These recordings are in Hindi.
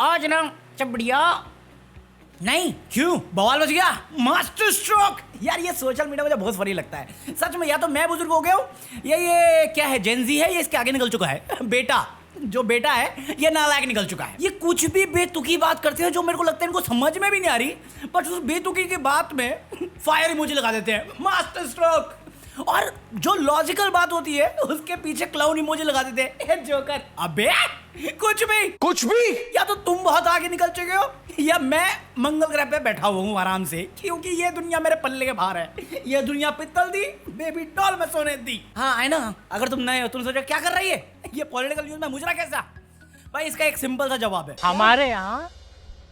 आज ना चपड़िया नहीं क्यों बवाल बच गया मास्टर स्ट्रोक। यार ये सोशल मीडिया मुझे बहुत फनी लगता है सच में। या तो मैं बुजुर्ग हो गया हूँ ये क्या है जेनजी है, ये इसके आगे निकल चुका है। बेटा जो बेटा है ये नालायक निकल चुका है। ये कुछ भी बेतुकी बात करते हैं जो मेरे को लगता है इनको समझ में भी नहीं आ रही, बट उस बेतुकी की बात में फायर इमोजी लगा देते हैं मास्टर स्ट्रोक। और जो लॉजिकल बात होती है उसके पीछे क्लाउन इमोजी लगा देते हैं जोकर। अबे कुछ भी या तो तुम बहुत आगे निकल चुके हो या मैं मंगल ग्रह पे बैठा हुआ हूँ आराम से, क्योंकि ये दुनिया मेरे पल्ले के बाहर है। ये दुनिया पित्तल दी बेबी डॉल में सोने दी। हाँ है ना, अगर तुम नए हो तुम सोचो क्या कर रही है ये पॉलिटिकल न्यूज में मुजरा कैसा। भाई इसका एक सिंपल सा जवाब है, हमारे यहाँ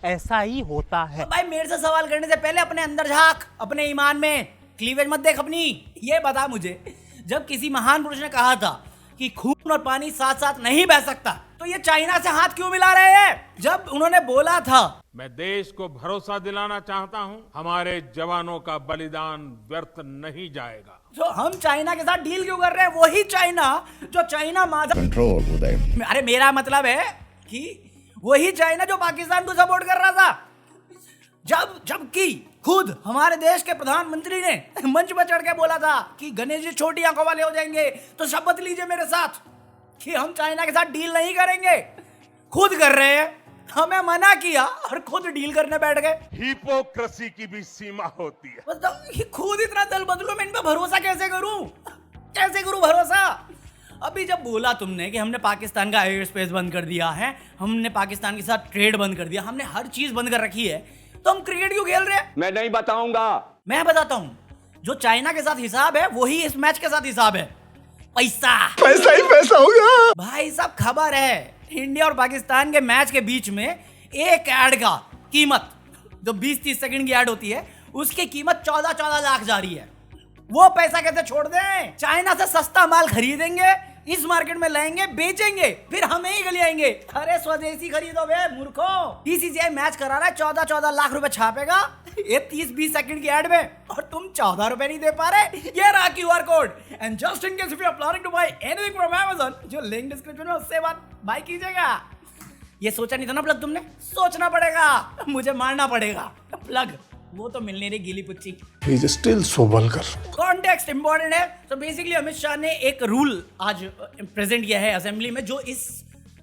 ऐसा ही होता है। भाई मेरे से सवाल करने से पहले अपने अंदर झांक, अपने ईमान में क्लीवेज मत देख अपनी। ये बता मुझे, जब किसी महान पुरुष ने कहा था कि खून और पानी साथ साथ नहीं बह सकता, तो ये चाइना से हाथ क्यों मिला रहे हैं? जब उन्होंने बोला था मैं देश को भरोसा दिलाना चाहता हूं, हमारे जवानों का बलिदान व्यर्थ नहीं जाएगा। तो हम चाइना के साथ डील क्यों कर रहे हैं? वही चाइना जो चाइना मादर कंट्रोल उदय। अरे मेरा मतलब है कि वही चाइना जो पाकिस्तान को सपोर्ट कर रहा था। जबकि खुद हमारे देश के प्रधानमंत्री ने मंच पर चढ़ के बोला था कि गणेश जी छोटी आंखों वाले हो जाएंगे, तो शपथ लीजिए मेरे साथ कि हम चाइना के साथ डील नहीं करेंगे। खुद कर रहे हैं, हमें मना किया और खुद डील करने बैठ गए। हिपोक्रेसी की भी सीमा होती है। मतलब ये खुद इतना दल बदलू, मैं इन पर भरोसा कैसे करूं भरोसा? अभी जब बोला तुमने कि हमने पाकिस्तान का एयर स्पेस बंद कर दिया है, हमने पाकिस्तान के साथ ट्रेड बंद कर दिया, हमने हर चीज बंद कर रखी है, तो हम क्रिकेट क्यों खेल रहे हैं? मैं नहीं बताऊंगा। मैं बताता हूं, जो चाइना के साथ हिसाब है वही इस मैच के साथ हिसाब है। पैसा ही पैसा होगा भाई साहब। खबर है इंडिया और पाकिस्तान के मैच के बीच में एक ऐड का कीमत जो 20-30 सेकंड की ऐड होती है उसकी कीमत 14 लाख जा रही है। वो पैसा कैसे छोड़ दें? चाइना से सस्ता माल खरीदेंगे, इस मार्केट में लाएंगे, बेचेंगे, फिर हमें ही गली आएंगे। अरे स्वदेशी खरीदो बे मूर्खो। बीसीसीआई मैच करा रहा है, 14 लाख रुपए छापेगा ये 30-20 सेकंड की ऐड में, और तुम 14 रुपए नहीं दे पा रहे। ये रहा QR code. And just in case if you are planning to buy anything from Amazon, जो लिंक डिस्क्रिप्शन में उससे बात बाय कीजिएगा। ये सोचा नहीं था ना प्लग तुमने? सोचना पड़ेगा, मुझे मारना पड़ेगा। प्लग वो तो मिलने रही गीली पुच्ची। He is still so vulgar. Context important है। तो बेसिकली अमित शाह ने एक रूल आज प्रेजेंट किया है असेंबली में जो इस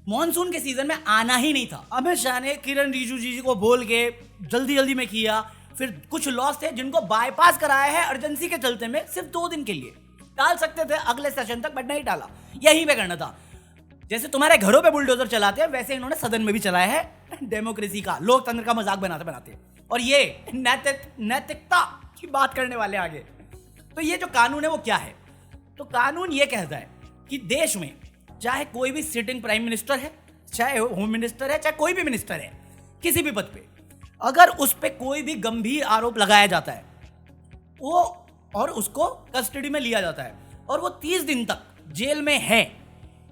मॉनसून के सीजन में आना ही नहीं था। अमित शाह ने किरण रिजिजू जी को बोल के जल्दी में किया। फिर कुछ लॉस थे जिनको बाईपास कराया है अर्जेंसी के चलते में, सिर्फ 2 दिन के लिए। टाल सकते थे अगले सेशन तक, बट नहीं टाला। यहीं पे करना था। जैसे तुम्हारे घरों पे बुलडोजर चलाते हैं वैसे इन्होंने सदन में भी चलाया है डेमोक्रेसी का, लोकतंत्र का मजाक बनाते। और ये नैतिकता की बात करने वाले आगे। तो ये जो कानून है वो क्या है? तो कानून ये कहता है कि देश में चाहे कोई भी सिटिंग प्राइम मिनिस्टर है, चाहे होम मिनिस्टर है, चाहे कोई भी मिनिस्टर है किसी भी पद पे, अगर उस पे कोई भी गंभीर आरोप लगाया जाता है वो और उसको कस्टडी में लिया जाता है और वो 30 दिन तक जेल में है,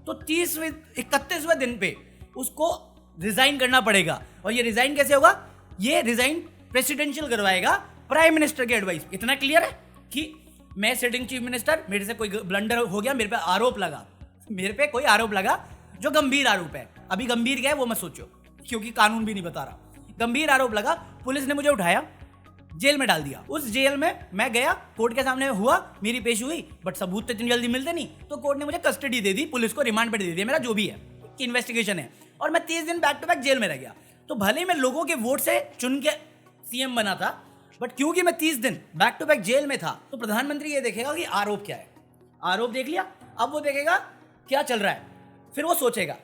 तो 31वें दिन पे उसको रिजाइन करना पड़ेगा। और ये रिजाइन कैसे होगा? ये रिजाइन प्रेसिडेंशियल करवाएगा प्राइम मिनिस्टर की एडवाइस। इतना क्लियर है कि मैं सिटिंग चीफ मिनिस्टर, मेरे से कोई ब्लंडर हो गया, मेरे पे आरोप लगा, मेरे पे कोई आरोप लगा जो गंभीर आरोप है। अभी गंभीर क्या है वो मत सोचो क्योंकि कानून भी नहीं बता रहा। गंभीर आरोप लगा, पुलिस ने मुझे उठाया, जेल में डाल दिया। उस जेल में मैं गया, कोर्ट के सामने हुआ, मेरी पेश हुई, बट सबूत तो इतनी जल्दी मिलते नहीं, तो कोर्ट ने मुझे कस्टडी दे दी, पुलिस को रिमांड पे दे दिया, मेरा जो भी है कि इन्वेस्टिगेशन है, और मैं 30 दिन बैक टू बैक जेल में रह गया। तो भले ही मैं लोगों के वोट से चुन के सीएम बना था, बट क्योंकि मैं 30 दिन बैक टू बैक जेल में था, तो प्रधानमंत्री ये देखेगा कि आरोप क्या है। आरोप देख लिया, अब वो देखेगा क्या चल रहा है, फिर वो सोचेगा,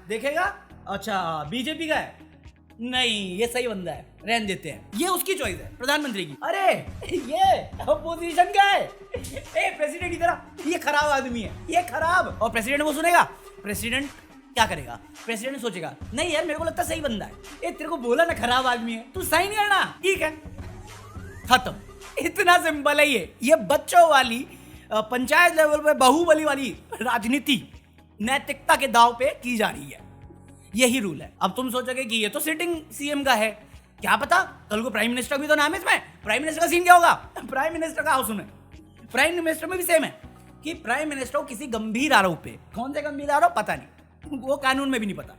देखेगा, अच्छा बीजेपी का है, नहीं ये सही बंदा है, रहने देते हैं। ये उसकी चॉइस है प्रधानमंत्री की। अरे ये अपोजिशन का है, ए प्रेसिडेंट की तरह, ये खराब आदमी है, ये खराब। और प्रेसिडेंट वो सुनेगा, प्रेसिडेंट क्या करेगा? प्रेसिडेंट सोचेगा नहीं यार मेरे को लगता है सही बंदा है, ए तेरे को बोला ना खराब आदमी है, तू साइन करना, ठीक है, खत्म। इतना सिंपल है ये बच्चों वाली पंचायत लेवल पे बाहुबली वाली राजनीति नैतिकता के दाव पे की जा रही है। यही रूल है। अब तुम सोचोगे कि ये तो सिटिंग सीएम का है, क्या पता कल को प्राइम मिनिस्टर भी तो नाम है इसमें। प्राइम मिनिस्टर का सीन क्या होगा? प्राइम मिनिस्टर का हाउस में, प्राइम मिनिस्टर में भी सेम है कि प्राइम मिनिस्टर को किसी गंभीर आरोप पे, कौन से गंभीर आरोप पता नहीं, वो कानून में भी नहीं पता,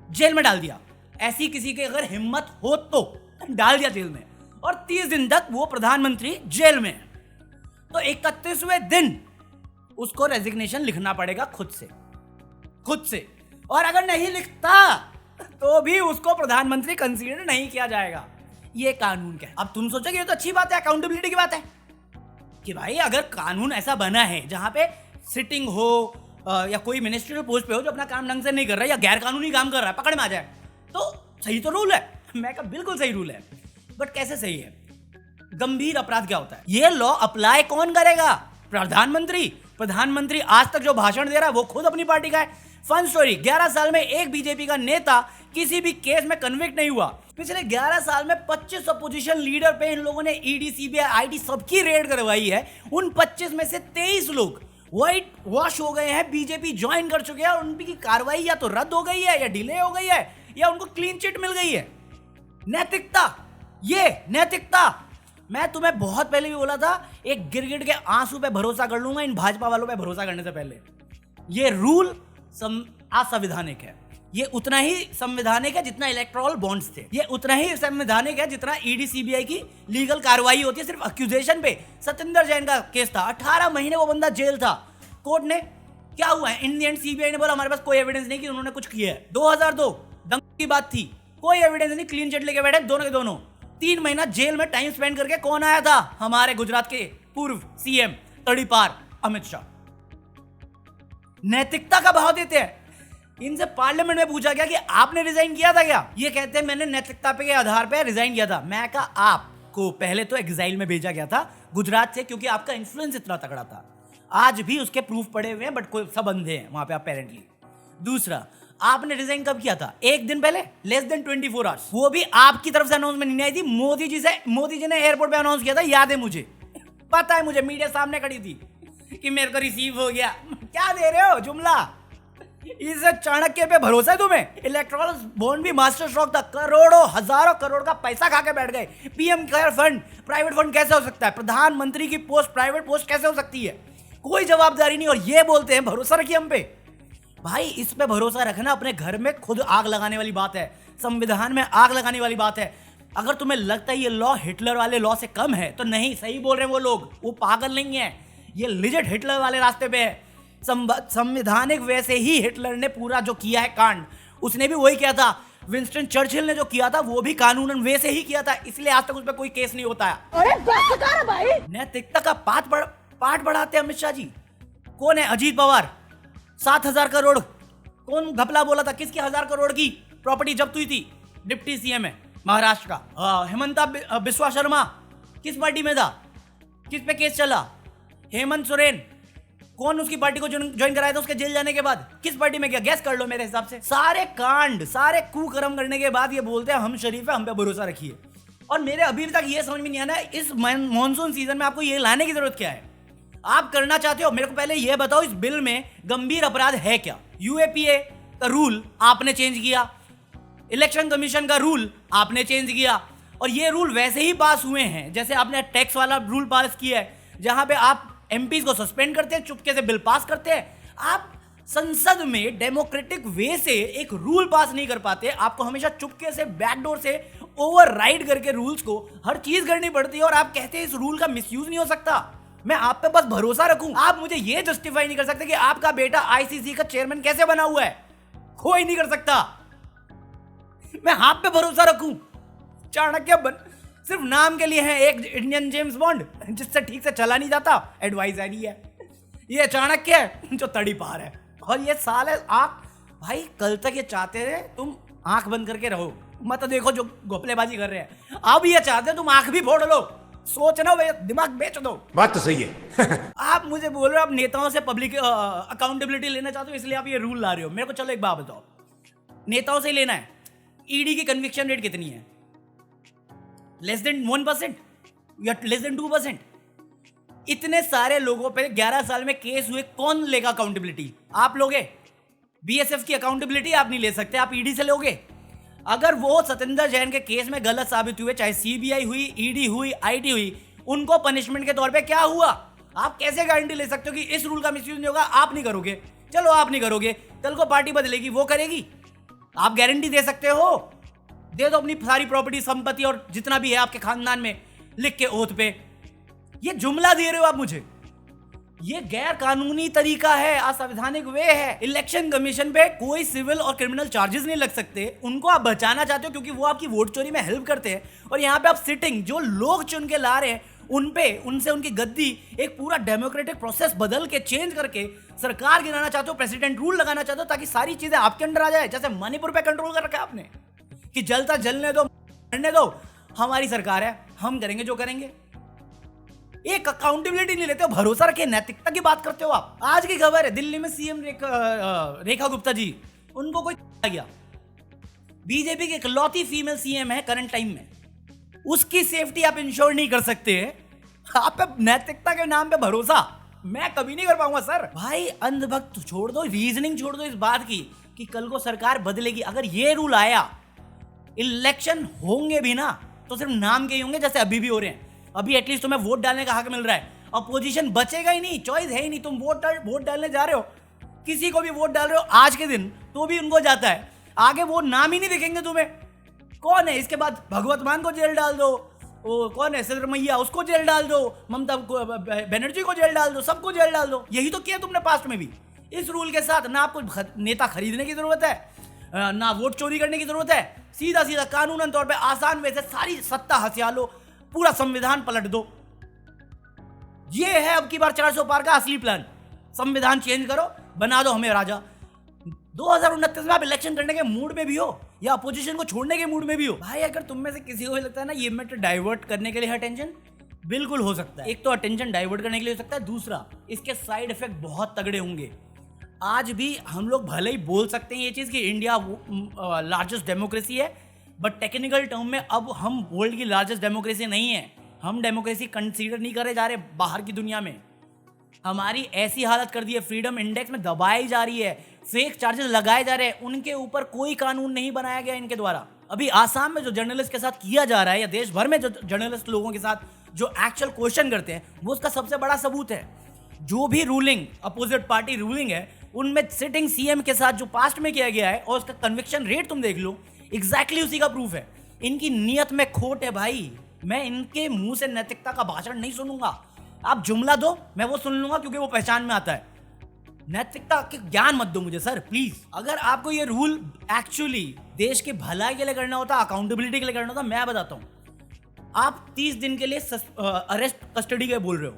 जेल में डाल दिया। ऐसी किसी की अगर हिम्मत हो तो डाल दिया जेल में, और 30 दिन तक वो प्रधानमंत्री जेल में है। तो 31वें दिन उसको रेजिग्नेशन लिखना पड़ेगा खुद से, और अगर नहीं लिखता तो भी उसको प्रधानमंत्री कंसीडर नहीं किया जाएगा। ये कानून क्या है? अब तुम सोचोगे ये तो अच्छी बात है, अकाउंटेबिलिटी की बात है कि भाई अगर कानून ऐसा बना है जहां पे सिटिंग हो या कोई मिनिस्ट्रियल पोस्ट पे हो जो अपना काम ढंग से नहीं कर रहा है या गैर कानूनी काम कर रहा है, पकड़ में आ जाए, तो सही तो रूल है। मैं कहा बिल्कुल सही रूल है, बट कैसे सही है? गंभीर अपराध क्या होता है? ये लॉ अप्लाई कौन करेगा? प्रधानमंत्री आज तक जो भाषण दे रहा है वो खुद अपनी पार्टी का है। फन स्टोरी, 11 साल में एक बीजेपी का नेता किसी भी केस में कन्विक्ट नहीं हुआ। पिछले 11 साल में 25 अपोजिशन लीडर पे इन लोगों ने ईडी, सीबीआई, आईटी सबकी रेड करवाई है। उन 25 में से 23 लोग व्हाइट वॉश हो गए हैं, बीजेपी ज्वाइन कर चुके हैं, और उनकी कार्रवाई या तो रद्द हो गई है या डिले हो गई है या उनको क्लीन चिट मिल गई है। नैतिकता, ये नैतिकता। मैं तुम्हें बहुत पहले भी बोला था, एक गिरगिट के आंसू पे भरोसा कर लूंगा इन भाजपा वालों पे भरोसा करने से पहले। ये रूल असंवैधानिक है। ये उतना ही संवैधानिक है जितना इलेक्टोरल बॉन्ड्स थे। ये उतना ही संवैधानिक है जितना ईडी, सीबीआई की लीगल कार्रवाई होती है सिर्फ अक्यूजेशन पे। सत्येंद्र जैन का केस था, 18 महीने वो बंदा जेल था। कोर्ट ने क्या हुआ है, इन द एंड सीबीआई ने बोला हमारे पास कोई एविडेंस नहीं कि उन्होंने कुछ किया है। 2002 दंगे की बात थी, कोई एविडेंस नहीं, क्लीन चिट लेके बैठे दोनों के दोनों। 3 महीना जेल में टाइम स्पेंड करके कौन आया था? हमारे गुजरात के पूर्व सीएम तड़ीपार अमित शाह। नैतिकता का भाव देते हैं। इनसे पार्लियामेंट में पूछा गया कि आपने रिजाइन किया था क्या? ये कहते हैं मैंने नैतिकता पे के आधार पे रिजाइन किया था। मैं कहा आपको पहले तो एग्जाइल में भेजा गया था गुजरात से, क्योंकि आपका इन्फ्लुएंस इतना तगड़ा था। आज भी उसके प्रूफ पड़े हुए हैं, बट कोई सब अंधे हैं वहां पे अपेरेंटली। दूसरा, आपने रिजाइन कब किया था? 1 दिन पहले, लेस देन 24 आवर्स। वो भी आपकी तरफ से अनाउंसमेंट नहीं आई थी, मोदी जी ने एयरपोर्ट पे अनाउंस किया था, याद है मुझे, पता है मुझे, मीडिया सामने खड़ी थी कि मेरे को रिसीव हो गया। क्या दे रहे हो जुमला? इस चाणक्य पे भरोसा है तुम्हें? इलेक्ट्रॉल बॉन्ड भी मास्टर स्ट्रोक था, करोड़ों हजारों करोड़ का पैसा खा के बैठ गए। PM care fund private fund कैसे हो सकता है? प्रधानमंत्री की पोस्ट प्राइवेट पोस्ट कैसे हो सकती है? कोई जवाबदारी नहीं, और ये बोलते हैं भरोसा रखिए हम पे। भाई इस पे भरोसा रखना अपने घर में खुद आग लगाने वाली बात है, संविधान में आग लगाने वाली बात है। अगर तुम्हें लगता है ये लॉ हिटलर वाले लॉ से कम है तो नहीं, सही बोल रहे हैं वो लोग, वो पागल नहीं है, ये लिजिट हिटलर वाले रास्ते पे है। संवैधानिक वैसे ही हिटलर ने पूरा जो किया है कांड, उसने भी वही किया था। विंस्टन चर्चिल ने जो किया था वो भी कानूनन वैसे ही किया था, इसलिए आज तक उस पर कोई केस नहीं होता है। अरे बस कर भाई। नैतिकता का पाठ बढ़ाते हैं अमित शाह जी। कौन है? अजीत पवार। 7,000 करोड़ कौन घपला बोला था? किसकी 1,000 करोड़ की प्रॉपर्टी जब्त हुई थी? डिप्टी सीएम है महाराष्ट्र का। हेमंता बिस्वा शर्मा किस पार्टी में था? किस पे केस चला? हेमंत सोरेन कौन उसकी पार्टी को ज्वाइन कराया था उसके जेल जाने के बाद? किस पार्टी में गया? गैस कर लो। मेरे हिसाब से सारे कांड, सारे कुकर्म करने के बाद ये बोलते हैं हम शरीफ है, हम पे भरोसा रखिए। और मेरे अभी तक ये समझ में नहीं आना है इस मॉनसून सीजन में आपको ये लाने की जरूरत क्या है? आप करना चाहते हो? मेरे को पहले ये बताओ इस बिल में गंभीर अपराध है क्या? यूएपीए का रूल आपने चेंज किया, इलेक्शन कमीशन का रूल आपने चेंज किया, और ये रूल वैसे ही पास हुए हैं जैसे आपने टैक्स वाला रूल पास किया है, जहां पे आप एमपीज को सस्पेंड करते हैं, चुपके से बिल पास करते हैं। आप संसद में डेमोक्रेटिक वे से एक रूल पास नहीं कर पाते, आपको हमेशा चुपके से बैकडोर से ओवरराइड करके रूल्स को हर चीज करनी पड़ती है, और आप कहते हैं इस रूल का मिसयूज नहीं हो सकता। मैं आप पे बस भरोसा रखूं, आप मुझे ये जस्टिफाई नहीं कर सकते कि आपका बेटा आईसीसी का चेयरमैन कैसे बना हुआ है, कोई नहीं कर सकता। मैं आप पे भरोसा रखूं? चाणक्य सिर्फ नाम के लिए है एक इंडियन जेम्स बॉन्ड जिससे ठीक से चला नहीं जाता, एडवाइजरी है। ये चाणक्य है जो तड़ी पार है, और ये साले आप भाई कल तक ये चाहते थे तुम आंख बंद करके रहो, मत देखो जो घोपलेबाजी कर रहे हैं। अब ये चाहते हैं तुम आंख भी फोड़ लो, सोचना भैया, दिमाग बेच दो। बात तो सही है। आप मुझे बोल रहे हो आप नेताओं से पब्लिक अकाउंटेबिलिटी लेना चाहते हो इसलिए आप ये रूल ला रहे हो। मेरे को चलो एक बात बताओ, नेताओं से लेना है, ईडी की कन्विक्शन रेट कितनी है? लेस देन 1% या लेस देन 2%? इतने सारे लोगों पे 11 साल में केस हुए, कौन लेगा अकाउंटेबिलिटी? आप लोगे? बीएसएफ की अकाउंटेबिलिटी आप नहीं ले सकते, आप ईडी से लोगे। अगर वो सत्येंद्र जैन के केस में गलत साबित हुए, चाहे सीबीआई हुई, ईडी हुई, आईटी हुई, उनको पनिशमेंट के तौर पे क्या हुआ? आप कैसे गारंटी ले सकते हो कि इस रूल का मिसयूज नहीं होगा? आप नहीं करोगे, चलो आप नहीं करोगे, कल को पार्टी बदलेगी, वो करेगी। आप गारंटी दे सकते हो? दे दो अपनी सारी प्रॉपर्टी, संपत्ति और जितना भी है आपके खानदान में, लिख के ओथ पे। ये जुमला दे रहे हो आप मुझे? ये गैर कानूनी तरीका है, असंवैधानिक वे है। इलेक्शन कमीशन पे कोई सिविल और क्रिमिनल चार्जेस नहीं लग सकते। उनको आप बचाना चाहते हो क्योंकि वो आपकी वोट चोरी में हेल्प करते हैं, और यहाँ पे आप सिटिंग जो लोग चुन के ला रहे हैं उनसे उनकी गद्दी, एक पूरा डेमोक्रेटिक प्रोसेस बदल के चेंज करके सरकार गिराना चाहते हो, प्रेसिडेंट रूल लगाना चाहते हो ताकि सारी चीजें आपके अंडर आ जाए। जैसे मणिपुर पे कंट्रोल कर रखा है आपने कि जलता जलने दो, मरने दो, हमारी सरकार है, हम करेंगे जो करेंगे। एक अकाउंटेबिलिटी नहीं लेते हो, भरोसा रखे, नैतिकता की बात करते हो आप। आज की खबर है, दिल्ली में सीएम रेखा गुप्ता जी, उनको कोई गया, बीजेपी की इकलौती फीमेल सीएम है करंट टाइम में, उसकी सेफ्टी आप इंश्योर नहीं कर सकते। आप पे नैतिकता के नाम पे भरोसा मैं कभी नहीं कर पाऊंगा सर। भाई अंधभक्त छोड़ दो, रीजनिंग छोड़ दो इस बात की कि कल को सरकार बदलेगी। अगर ये रूल आया, इलेक्शन होंगे भी ना तो सिर्फ नाम के ही होंगे, जैसे अभी भी हो रहे हैं। अभी एटलीस्ट तुम्हें वोट डालने का हक मिल रहा है, अपोजिशन बचेगा ही नहीं, चॉइस है ही नहीं। तुम वोट डालने जा रहे हो, किसी को भी वोट डाल रहे हो आज के दिन, तो भी उनको जाता है, आगे वो नाम ही नहीं दिखेंगे तुम्हें। कौन है? इसके बाद भगवत मान को जेल डाल दो, वो कौन है सिद्धरमैया, उसको जेल डाल दो, ममता बनर्जी को जेल डाल दो, सबको जेल डाल दो। यही तो किया तुमने पास्ट में भी इस रूल के साथ। ना आपको नेता खरीदने की जरूरत है, ना वोट चोरी करने की जरूरत है, सीधा सीधा कानूनन तौर पे आसान वे से सारी सत्ता हथिया लो, पूरा संविधान पलट दो। ये है अब की बार 400 पार का असली प्लान। संविधान चेंज करो, बना दो हमें राजा। 2029 में आप इलेक्शन करने के मूड में भी हो या अपोजिशन को छोड़ने के मूड में भी हो। भाई अगर तुम में से किसी को भी लगता है ना ये मैटर डाइवर्ट करने के लिए है टेंशन, बिल्कुल हो सकता है। एक तो अटेंशन डाइवर्ट करने के लिए हो सकता है, दूसरा इसके साइड इफेक्ट बहुत तगड़े होंगे। आज भी हम लोग भले ही बोल सकते हैं ये चीज़ कि इंडिया लार्जेस्ट डेमोक्रेसी है, बट टेक्निकल टर्म में अब हम वर्ल्ड की लार्जेस्ट डेमोक्रेसी नहीं है। हम डेमोक्रेसी कंसीडर नहीं करे जा रहे बाहर की दुनिया में। हमारी ऐसी हालत कर दी है, फ्रीडम इंडेक्स में दबाई जा रही है, फेक चार्जेस लगाए जा रहे हैं, उनके ऊपर कोई कानून नहीं बनाया गया इनके द्वारा। अभी आसाम में जो जर्नलिस्ट के साथ किया जा रहा है, या देश भर में जो जर्नलिस्ट लोगों के साथ जो एक्चुअल क्वेश्चन करते हैं, वो उसका सबसे बड़ा सबूत है। जो भी रूलिंग अपोजिट पार्टी रूलिंग है, उनमें सिटिंग सीएम के साथ जो पास्ट में किया गया है और उसका कन्विक्शन रेट तुम देख लो, एग्जैक्टली उसी का प्रूफ है। इनकी नीयत में खोट है भाई। मैं इनके मुंह से नैतिकता का भाषण नहीं सुनूंगा। आप जुमला दो, मैं वो सुन लूंगा क्योंकि वो पहचान में आता है। नैतिकता के ज्ञान मत दो मुझे सर प्लीज। अगर आपको ये रूल एक्चुअली देश के भलाई के लिए करना होता, अकाउंटेबिलिटी के लिए करना होता, मैं बताता हूं। आप 30 दिन के लिए अरेस्ट कस्टडी के बोल रहे हो,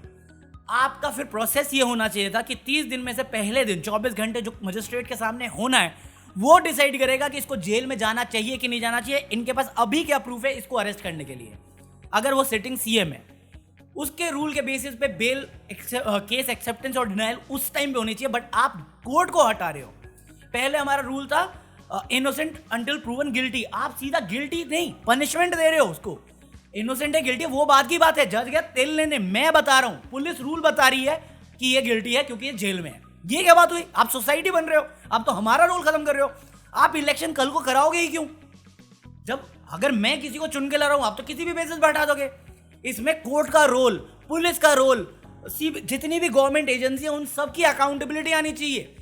आपका फिर प्रोसेस ये होना चाहिए था कि 30 दिन में से पहले दिन 24 घंटे जो मजिस्ट्रेट के सामने होना है, वो डिसाइड करेगा कि इसको जेल में जाना चाहिए कि नहीं जाना चाहिए। इनके पास अभी क्या प्रूफ है इसको अरेस्ट करने के लिए? अगर वो सिटिंग सीएम है, उसके रूल के बेसिस पे बेल केस एक्सेप्टेंस और डिनायल उस टाइम पे होनी चाहिए, बट आप कोर्ट को हटा रहे हो। पहले हमारा रूल था इनोसेंट अंटिल प्रूवन गिल्टी, आप सीधा गिल्टी नहीं पनिशमेंट दे रहे हो उसको। इनोसेंट है गिल्टी वो बात की बात है, जज गया तेल लेने। मैं बता रहा हूं, पुलिस रूल बता रही है कि ये गिल्टी है क्योंकि ये जेल में है। ये क्या बात हुई? आप सोसाइटी बन रहे हो, आप तो हमारा रोल खत्म कर रहे हो। आप इलेक्शन कल को कराओगे ही क्यों? जब अगर मैं किसी को चुन के ला रहा हूं, आप तो किसी भी बेसिस पर हटा दोगे। इसमें कोर्ट का रोल, पुलिस का रोल, जितनी भी गवर्नमेंट एजेंसी है, उन सब की अकाउंटेबिलिटी आनी चाहिए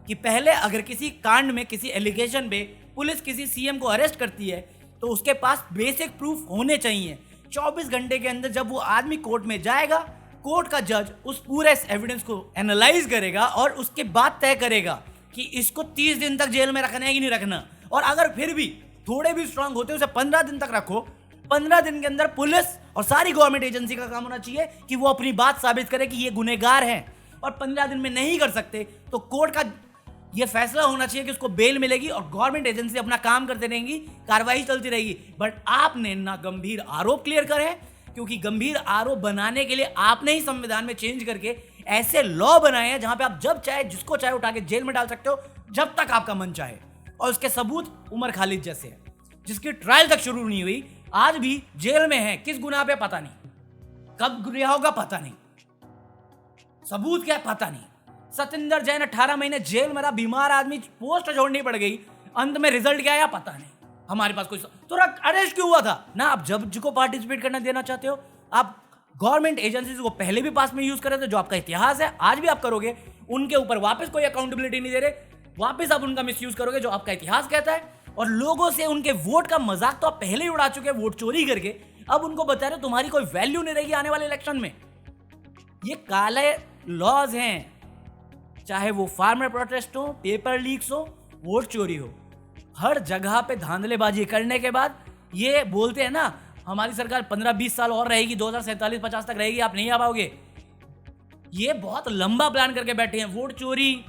कि पहले अगर किसी कांड में, किसी एलिगेशन पे पुलिस किसी सीएम को अरेस्ट करती है तो उसके पास बेसिक प्रूफ होने चाहिए। 24 घंटे के अंदर जब वो आदमी कोर्ट में जाएगा, कोर्ट का जज उस पूरे एविडेंस को एनालाइज करेगा और उसके बाद तय करेगा कि इसको 30 दिन तक जेल में रखना है कि नहीं रखना। और अगर फिर भी थोड़े भी स्ट्रांग होते उसे 15 दिन तक रखो। 15 दिन के अंदर पुलिस और सारी गवर्नमेंट एजेंसी का काम होना चाहिए कि वो अपनी बात साबित करे कि ये गुनहगार हैं, और 15 दिन में नहीं कर सकते तो कोर्ट का ये फैसला होना चाहिए कि उसको बेल मिलेगी और गवर्नमेंट एजेंसी अपना काम करते रहेंगी, कार्रवाई चलती रहेगी। बट आपने ना गंभीर आरोप क्लियर करे, क्योंकि गंभीर आरोप बनाने के लिए आपने ही संविधान में चेंज करके ऐसे लॉ बनाए हैं जहां पे आप जब चाहे जिसको चाहे उठा के जेल में डाल सकते हो, जब तक आपका मन चाहे। और उसके सबूत उमर खालिद जैसे हैं, जिसकी ट्रायल तक शुरू नहीं हुई, आज भी जेल में है। किस गुनाह पे पता नहीं, कब रिहा होगा पता नहीं, सबूत क्या है पता नहीं। सतिंदर जैन 18 महीने जेल में रहा, बीमार आदमी, पोस्ट छोड़नी पड़ गई, अंत में रिजल्ट क्या आया पता नहीं। हमारे पास कोई तो अरेस्ट क्यों हुआ था ना? आप जज को पार्टिसिपेट करना देना चाहते हो, आप गवर्नमेंट एजेंसीज को पहले भी पास में यूज कर रहे थे, जो आपका इतिहास है, आज भी आप करोगे। उनके ऊपर वापस कोई अकाउंटेबिलिटी नहीं दे रहे, वापस आप उनका मिसयूज करोगे जो आपका इतिहास कहता है। और लोगों से उनके वोट का मजाक तो आप पहले ही उड़ा चुके हैं वोट चोरी करके, अब उनको बता रहे हो तुम्हारी कोई वैल्यू नहीं रहेगी आने वाले इलेक्शन में। ये काले लॉज हैं, चाहे वो फार्मर प्रोटेस्ट हो, पेपर लीक्स हो, वोट चोरी हो, हर जगह पे धांधलेबाजी करने के बाद ये बोलते हैं ना हमारी सरकार 15-20 साल और रहेगी, 2047-50 तक रहेगी, आप नहीं आ पाओगे। ये बहुत लंबा प्लान करके बैठे हैं। वोट चोरी,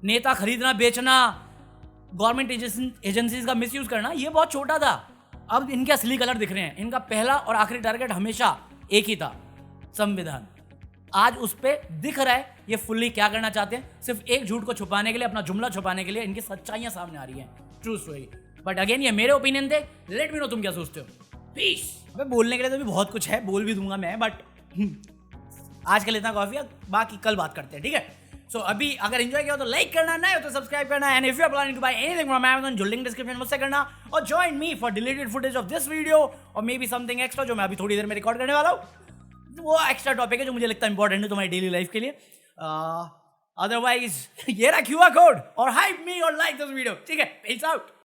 नेता खरीदना बेचना, गवर्नमेंट एजेंसीज का मिसयूज करना, ये बहुत छोटा था। अब इनके असली कलर दिख रहे हैं। इनका पहला और आखिरी टारगेट हमेशा एक ही था, संविधान। आज उस पे दिख रहा है ये फुल्ली क्या करना चाहते हैं। सिर्फ एक झूठ को छुपाने के लिए, अपना जुमला छुपाने के लिए इनकी सच्चाइयां सामने आ रही हैं। True story. बट अगेन ये मेरे ओपिनियन थे, लेट मी नो तुम क्या सोचते हो। पीस। अबे बोलने के लिए तो भी बहुत कुछ है, बोल भी दूंगा मैं, बट आज के लिए इतना काफी है, बाकी कल बात करते हैं, ठीक है। सो अभी अगर एंजॉय किया तो लाइक करना, नहीं हो तो सब्सक्राइब करना, and if you are planning to buy anything from Amazon, जो लिंक डिस्क्रिप्शन मुझसे करना, और join me for deleted footage of this video और मे बी समथिंग एक्स्ट्रा जो मैं अभी थोड़ी देर में रिकॉर्ड करने वाला हूँ। वो एक्स्ट्रा टॉपिक है जो मुझे लगता है इंपॉर्टेंट है तुम्हारी डेली लाइफ के लिए। अदरवाइज ये रहा QR कोड और हाइप मी और लाइक दिस वीडियो, ठीक है। Peace out.